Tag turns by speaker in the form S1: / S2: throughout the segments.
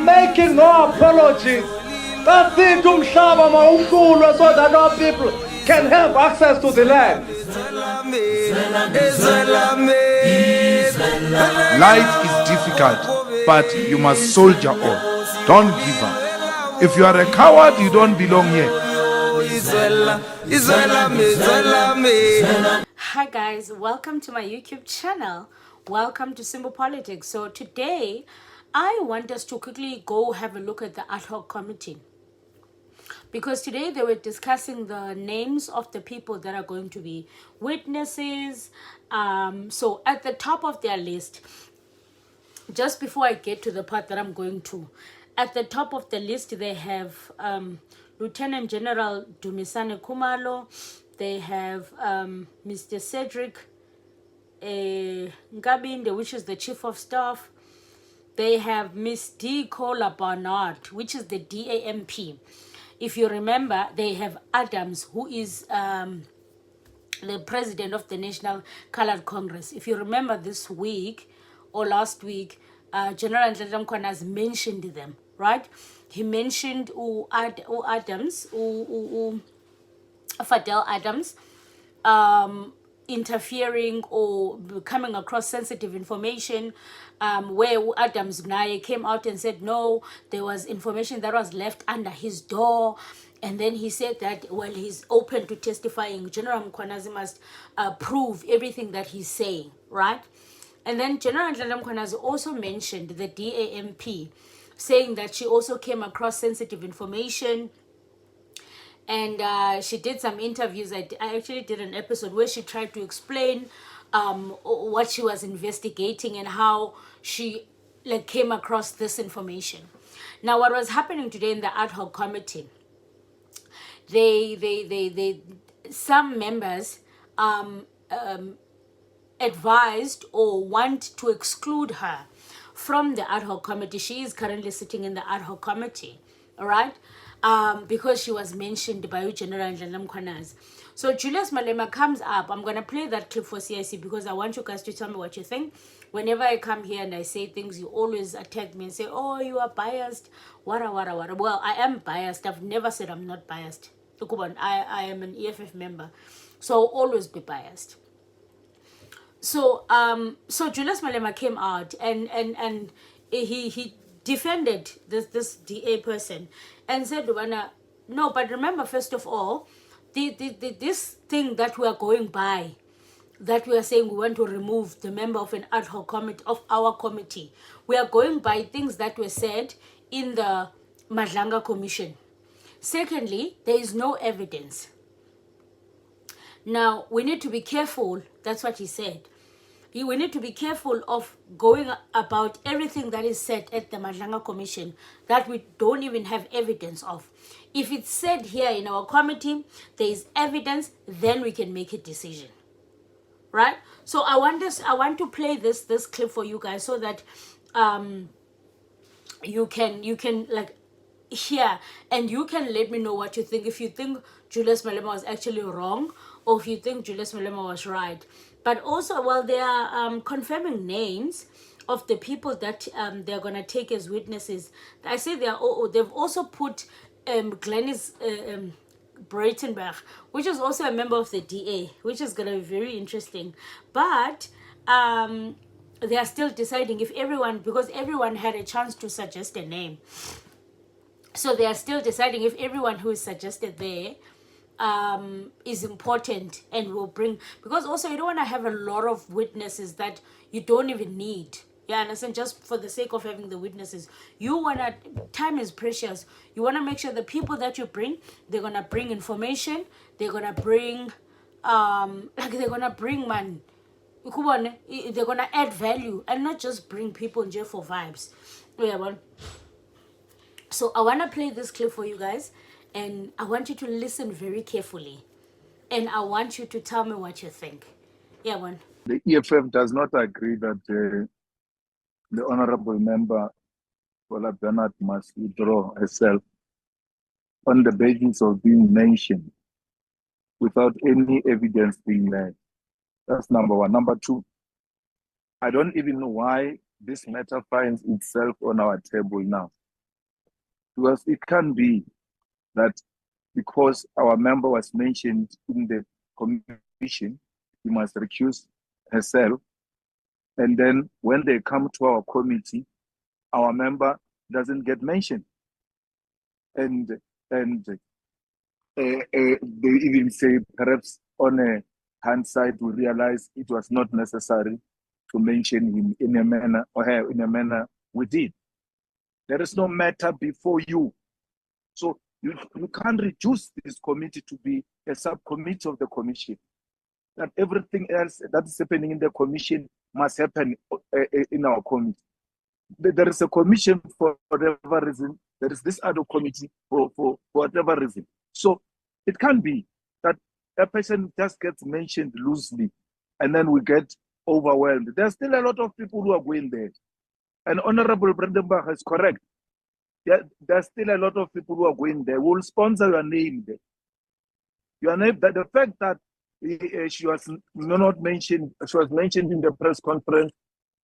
S1: making no apologies. That's it, umhlaba mawuhlulwe, so that our people can have access to the land.
S2: Life is difficult, but you must soldier on. Don't give up. If you are a coward, you don't belong here.
S3: Hi guys, welcome to my YouTube channel. Welcome to Simple Politics. So today, I want us to quickly go have a look at the ad hoc committee. Because today they were discussing the names of the people that are going to be witnesses. So at the top of their list, just before I get to the part that I'm going to, at the top of the list they have Lieutenant General Dumisani Khumalo. They have Mr. Cedric Ngabinde, which is the Chief of Staff. They have Miss D. Kola Barnard, which is the DAMP. If you remember, they have Adams, who is the president of the National Colored Congress. If you remember this week or last week, General Mkhwanazi mentioned them, right? He mentioned Adams, Fadel Adams, interfering or coming across sensitive information, where Adams Naye came out and said no, there was information that was left under his door, and then he said that, well, he's open to testifying. General Mkhwanazi must prove everything that he's saying, right? And then General Mkhwanazi also mentioned the DAMP, saying that she also came across sensitive information. And she did some interviews. I actually did an episode where she tried to explain what she was investigating and how she came across this information. Now, what was happening today in the ad hoc committee, some members advised or want to exclude her from the ad hoc committee. She is currently sitting in the ad hoc committee, all right? Because she was mentioned by General Mkhwanazi. So Julius Malema comes up. I'm going to play that clip for CIC because I want you guys to tell me what you think. Whenever I come here and I say things, you always attack me and say, oh, you are biased. Wara. Well, I am biased. I've never said I'm not biased. I am an EFF member. So I'll always be biased. So Julius Malema came out and he defended this DA person and said, no, but remember, first of all, this thing that we are going by, that we are saying we want to remove the member of an ad hoc committee of our committee, we are going by things that were said in the Madlanga Commission. Secondly, there is no evidence. Now, we need to be careful. That's what he said. We need to be careful of going about everything that is said at the Madlanga Commission that we don't even have evidence of. If it's said here in our committee, there is evidence, then we can make a decision. Right? So I want to play this clip for you guys so that you can hear and you can let me know what you think. If you think Julius Malema was actually wrong, or if you think Julius Malema was right. But also, while they are confirming names of the people that they're going to take as witnesses, I say they've also put Glenys Breitenberg, which is also a member of the DA, which is going to be very interesting. But they are still deciding if everyone, because everyone had a chance to suggest a name. So they are still deciding if everyone who is suggested there is important and will bring, because also you don't want to have a lot of witnesses that you don't even need. Yeah, understand? Just for the sake of having the witnesses, you want to, time is precious. You want to make sure the people that you bring, they're gonna bring information, they're gonna bring they're gonna bring man, they're gonna add value and not just bring people in jail for vibes. Yeah, well, so I want to play this clip for you guys, and I want you to listen very carefully, and I want you to tell me what you think. Yeah, one.
S2: The EFF does not agree that the honorable member, Paula Bernard, must withdraw herself on the basis of being mentioned without any evidence being laid. That's number one. Number two, I don't even know why this matter finds itself on our table now. Because it can be that because our member was mentioned in the commission, he must recuse herself. And then when they come to our committee, our member doesn't get mentioned. And they even say perhaps on a hindsight we realize it was not necessary to mention him in a manner or her in a manner we did. There is no matter before you. So you can't reduce this committee to be a subcommittee of the commission. That everything else that is happening in the commission must happen in our committee. There is a commission for whatever reason. There is this other committee for whatever reason. So it can be that a person just gets mentioned loosely and then we get overwhelmed. There's still a lot of people who are going there. And Honorable Brandenburg is correct. There's still a lot of people who are going there. We'll sponsor your name there. Your name, the fact that she was not mentioned, she was mentioned in the press conference,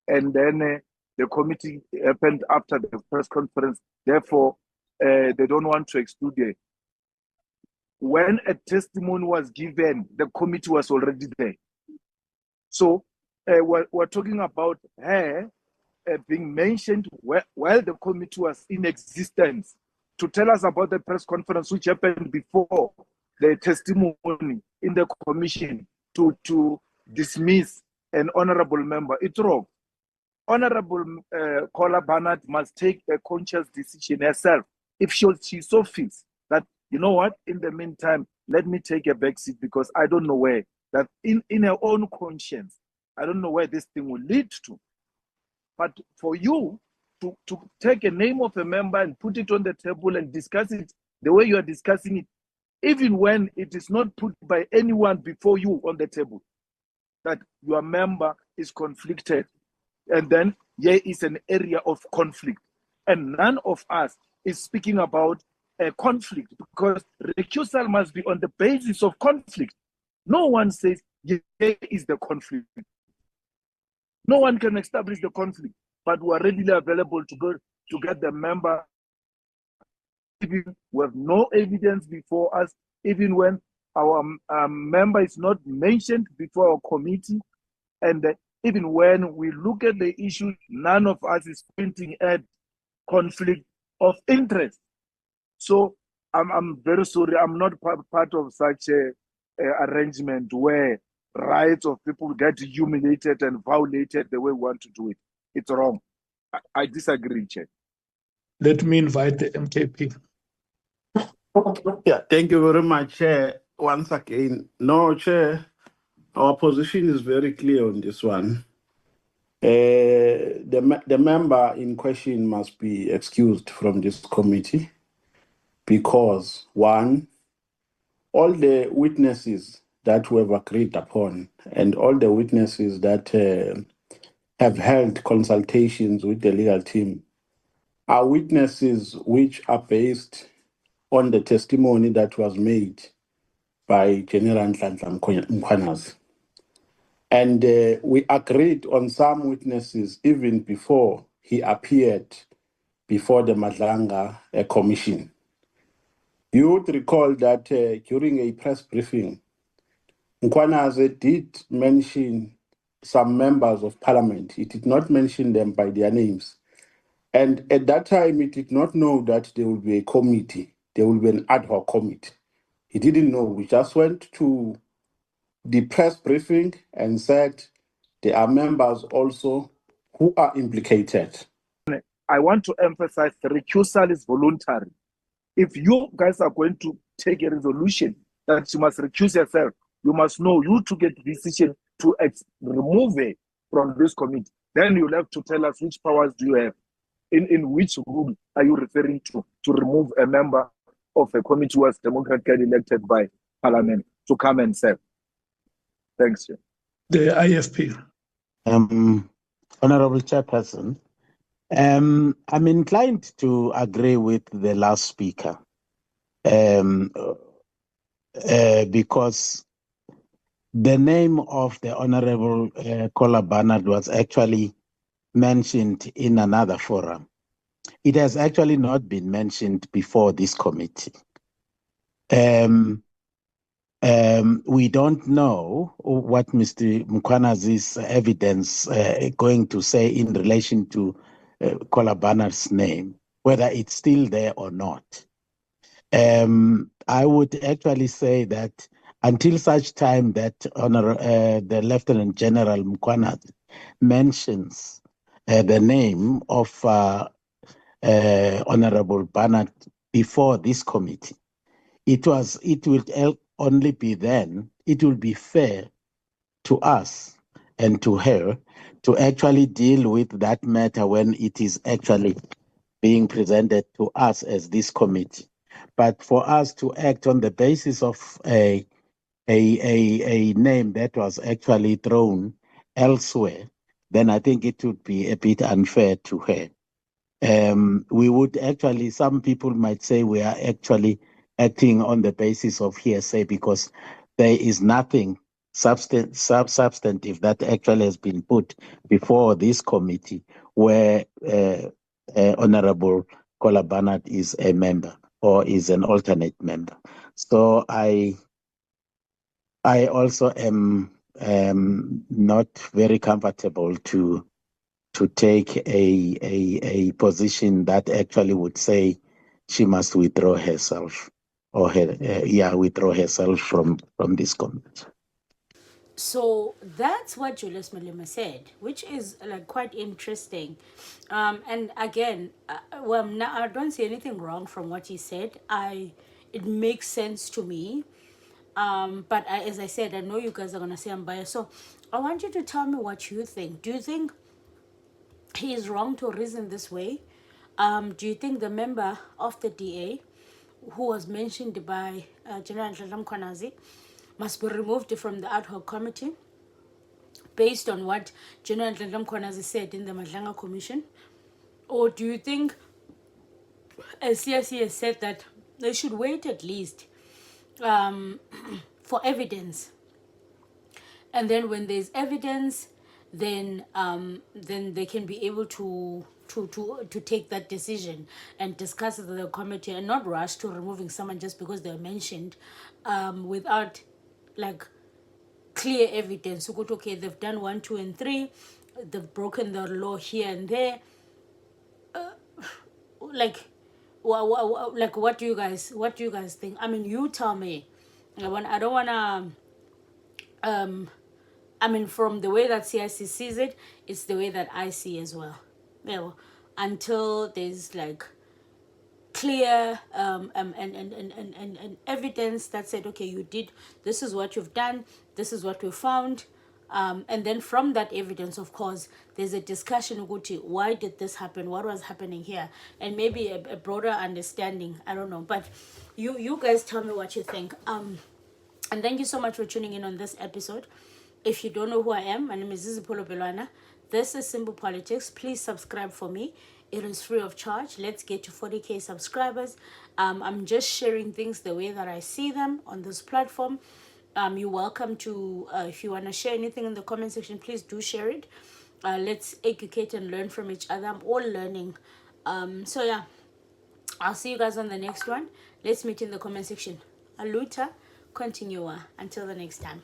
S2: and then the committee happened after the press conference. Therefore, they don't want to exclude her. When a testimony was given, the committee was already there. So we're talking about her being mentioned while the committee was in existence to tell us about the press conference which happened before the testimony in the commission to dismiss an honorable member. It's wrong. Honorable Kola Barnard must take a conscious decision herself. If she so feels that, you know what, in the meantime, let me take a back seat because I don't know where, that in her own conscience, I don't know where this thing will lead to. But for you to take a name of a member and put it on the table and discuss it the way you are discussing it, even when it is not put by anyone before you on the table, that your member is conflicted, and then there is an area of conflict. And none of us is speaking about a conflict because recusal must be on the basis of conflict. No one says, here is the conflict. No one can establish the conflict, but we are readily available to go to get the member. Even we have no evidence before us, even when our member is not mentioned before our committee, and even when we look at the issue, none of us is pointing at conflict of interest. So I'm very sorry, I'm not part of such a arrangement where rights of people get humiliated and violated the way we want to do it. It's wrong. I disagree, Chair.
S4: Let me invite the MKP.
S5: Yeah, thank you very much, Chair. Once again, no, Chair, our position is very clear on this one. The member in question must be excused from this committee because, one, all the witnesses that we have agreed upon and all the witnesses that have held consultations with the legal team are witnesses which are based on the testimony that was made by General Mkhwanazi. And we agreed on some witnesses even before he appeared before the Madlanga Commission. You would recall that during a press briefing, Mkhwanazi did mention some members of parliament. He did not mention them by their names. And at that time, he did not know that there will be a committee. There will be an ad hoc committee. He didn't know. We just went to the press briefing and said there are members also who are implicated.
S2: I want to emphasize the recusal is voluntary. If you guys are going to take a resolution that she must recuse herself, you must know you to get the decision to remove her from this committee. Then you'll have to tell us which powers do you have. In which rule are you referring to remove a member of a committee who was democratically elected by Parliament to come and serve? Thanks, Chair.
S4: The IFP.
S6: Honorable Chairperson, I'm inclined to agree with the last speaker because the name of the Honorable Kola Barnard was actually mentioned in another forum. it has actually not been mentioned before this committee. We don't know what Mr. Mkhwanazi's evidence going to say in relation to Kola Barnard's name, whether it's still there or not. I would actually say that until such time that the Lieutenant General Mkhwanazi mentions the name of Honorable Barnard before this committee, it will only be then, it will be fair to us and to her to actually deal with that matter when it is actually being presented to us as this committee. But for us to act on the basis of a name that was actually thrown elsewhere, then I think it would be a bit unfair to her. We would actually, some people might say we are actually acting on the basis of hearsay because there is nothing substantive that actually has been put before this committee where Honorable Kola Barnard is a member or is an alternate member. So I also am not very comfortable to take a position that actually would say she must withdraw herself or withdraw herself from this committee.
S3: So that's what Julius Malema said, which is like quite interesting. And again, I don't see anything wrong from what he said. It makes sense to me. But as I said, I know you guys are gonna say I'm biased. So I want you to tell me what you think. Do you think he is wrong to reason this way? Do you think the member of the DA who was mentioned by General Mkhwanazi must be removed from the ad hoc committee based on what General Mkhwanazi said in the Madlanga Commission? Or do you think, as CIC has said, that they should wait at least for evidence, and then when there's evidence, then they can be able to take that decision and discuss it with the committee and not rush to removing someone just because they're mentioned without like clear evidence. So okay, they've done 1, 2, and 3, they've broken the law here and there. Like what do you guys think? I mean, you tell me. I don't wanna I mean, from the way that CIC sees it, it's the way that I see as well. Until there's like clear and evidence that said, okay, you did, this is what you've done, this is what we found. And then from that evidence, of course, there's a discussion, why did this happen? What was happening here? And maybe a broader understanding. I don't know. But you guys tell me what you think. And thank you so much for tuning in on this episode. If you don't know who I am, my name is Zizipolo Belwana. This is Simple Politics. Please subscribe for me. It is free of charge. Let's get to 40K subscribers. I'm just sharing things the way that I see them on this platform. You're welcome to, if you want to share anything in the comment section, please do share it. Let's educate and learn from each other. I'm all learning. So yeah, I'll see you guys on the next one. Let's meet in the comment section. Aluta, continua. Until the next time.